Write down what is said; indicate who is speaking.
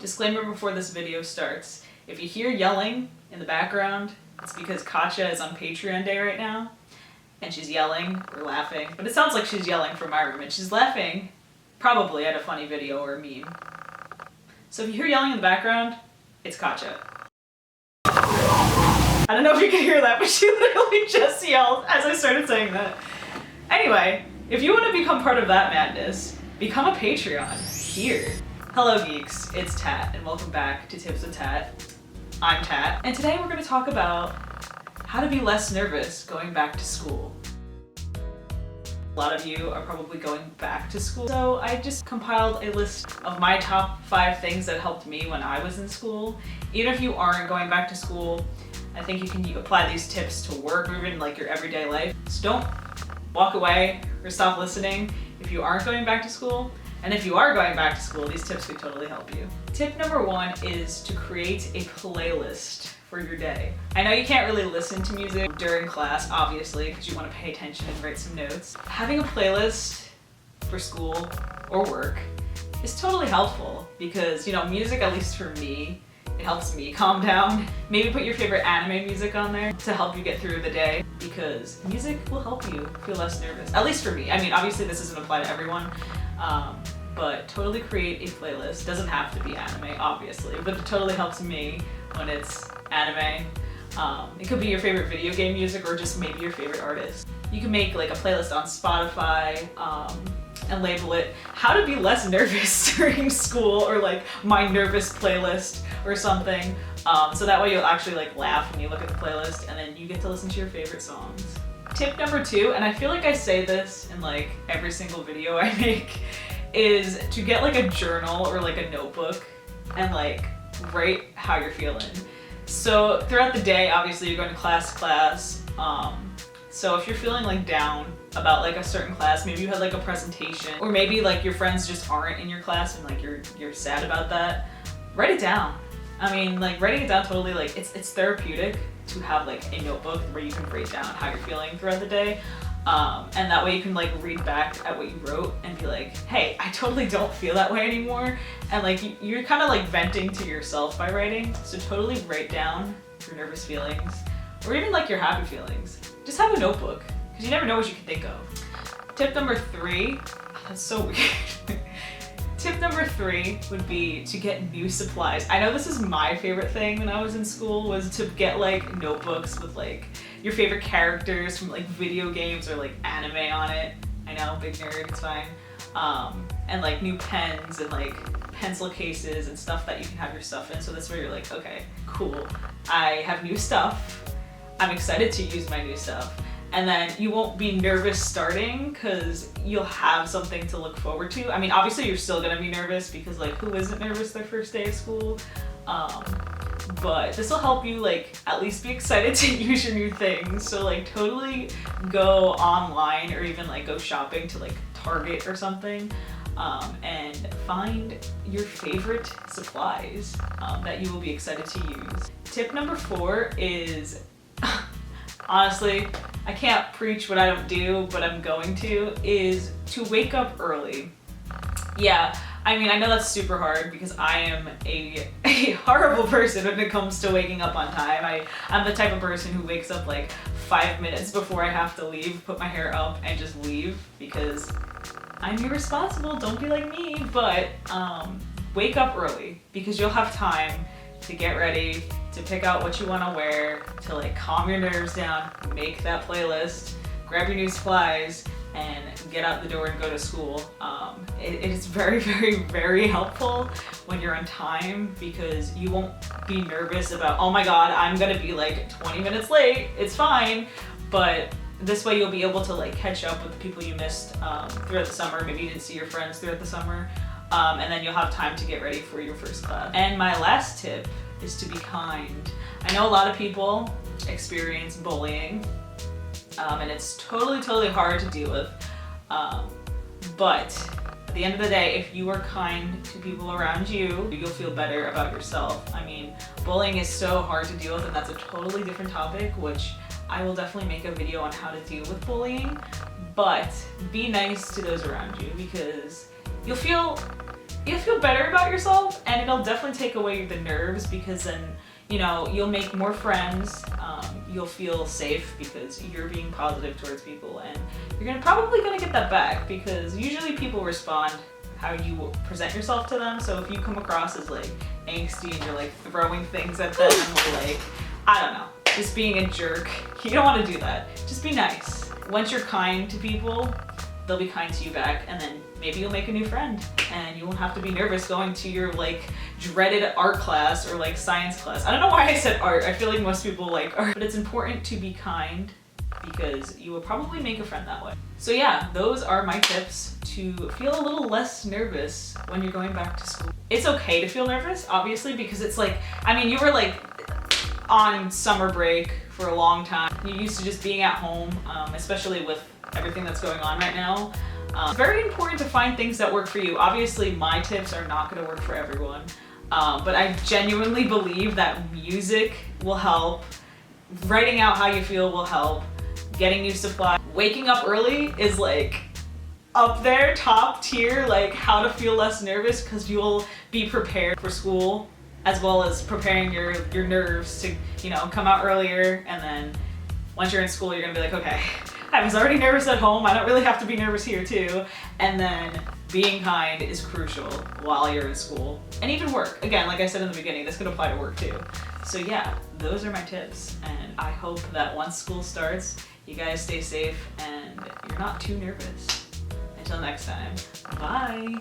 Speaker 1: Disclaimer before this video starts. If you hear yelling in the background, it's because Katja is on Patreon day right now, and she's yelling or laughing, but it sounds like she's yelling from my room, and she's laughing probably at a funny video or a meme. So if you hear yelling in the background, it's Katja. I don't know if you can hear that, but she literally just yelled as I started saying that. Anyway, if you want to become part of that madness, become a Patreon here. Hello Geeks, it's Tat, and welcome back to Tips with Tat. I'm Tat, and today we're going to talk about how to be less nervous going back to school. A lot of you are probably going back to school, so I just compiled a list of my top 5 things that helped me when I was in school. Even if you aren't going back to school, I think you can apply these tips to work or even like your everyday life. So don't walk away or stop listening if you aren't going back to school. And if you are going back to school, these tips could totally help you. Tip number 1 is to create a playlist for your day. I know you can't really listen to music during class, obviously, because you want to pay attention and write some notes. Having a playlist for school or work is totally helpful because, you know, music, at least for me, it helps me calm down. Maybe put your favorite anime music on there to help you get through the day because music will help you feel less nervous. At least for me. I mean, obviously this doesn't apply to everyone, but totally create a playlist. Doesn't have to be anime, obviously, but it totally helps me when it's anime. It could be your favorite video game music or just maybe your favorite artist. You can make like a playlist on Spotify and label it how to be less nervous during school, or like my nervous playlist or something. So that way you'll actually like laugh when you look at the playlist and then you get to listen to your favorite songs. Tip number 2, and I feel like I say this in like every single video I make, is to get like a journal or like a notebook and like write how you're feeling. So throughout the day, obviously you're going to class. So if you're feeling like down about like a certain class, maybe you had like a presentation, or maybe like your friends just aren't in your class and like you're sad about that, write it down. I mean, like writing it down totally, like it's therapeutic to have like a notebook where you can write down how you're feeling throughout the day. And that way you can like read back at what you wrote and be like, hey, I totally don't feel that way anymore. And like you're kind of like venting to yourself by writing. So totally write down your nervous feelings or even like your happy feelings. Just have a notebook because you never know what you can think of. Tip number 3, that's so weird. Tip number 3 would be to get new supplies. I know this is my favorite thing when I was in school, was to get like notebooks with like your favorite characters from like video games or like anime on it. I know, big nerd, it's fine. And like new pens and like pencil cases and stuff that you can have your stuff in. So that's where you're like, okay, cool. I have new stuff. I'm excited to use my new stuff. And then you won't be nervous starting because you'll have something to look forward to. I mean, obviously you're still gonna be nervous because like who isn't nervous their first day of school? But this will help you like at least be excited to use your new things. So like totally go online or even like go shopping to like Target or something and find your favorite supplies that you will be excited to use. Tip number 4 is, honestly, I can't preach what I don't do, but I'm going to, is to wake up early. Yeah, I mean, I know that's super hard because I am a horrible person when it comes to waking up on time. I'm the type of person who wakes up like 5 minutes before I have to leave, put my hair up, and just leave because I'm irresponsible. Don't be like me, but wake up early because you'll have time to get ready, to pick out what you want to wear, to like calm your nerves down, make that playlist, grab your new supplies, and get out the door and go to school. It is very, very, very helpful when you're on time because you won't be nervous about, oh my god, I'm gonna be like 20 minutes late, it's fine. But this way you'll be able to like catch up with the people you missed throughout the summer. Maybe you didn't see your friends throughout the summer. And then you'll have time to get ready for your first class. And my last tip is to be kind. I know a lot of people experience bullying, and it's totally hard to deal with. But at the end of the day, if you are kind to people around you, you'll feel better about yourself. I mean, bullying is so hard to deal with, and that's a totally different topic, which I will definitely make a video on how to deal with bullying. But be nice to those around you because you'll feel you'll feel better about yourself, and it'll definitely take away the nerves, because then, you know, you'll make more friends, you'll feel safe because you're being positive towards people, and you're probably gonna get that back, because usually people respond how you present yourself to them. So if you come across as like angsty and you're like throwing things at them, or like, I don't know, just being a jerk, you don't want to do that. Just be nice. Once you're kind to people, they'll be kind to you back, and then maybe you'll make a new friend, and you won't have to be nervous going to your like dreaded art class or like science class. I don't know why I said art. I feel like most people like art, but it's important to be kind, because you will probably make a friend that way. So yeah, those are my tips to feel a little less nervous when you're going back to school. It's okay to feel nervous, obviously, because it's like, I mean, you were like on summer break for a long time. You're used to just being at home, especially with everything that's going on right now. It's very important to find things that work for you. Obviously, my tips are not going to work for everyone, but I genuinely believe that music will help. Writing out how you feel will help. Getting new supplies. Waking up early is like up there, top tier, like how to feel less nervous, because you'll be prepared for school, as well as preparing your nerves to, you know, come out earlier. And then once you're in school, you're gonna be like, okay, I was already nervous at home, I don't really have to be nervous here too. And then being kind is crucial while you're in school, and even work. Again, like I said in the beginning, this could apply to work too. So yeah, those are my tips, and I hope that once school starts, you guys stay safe and you're not too nervous. Until next time, bye.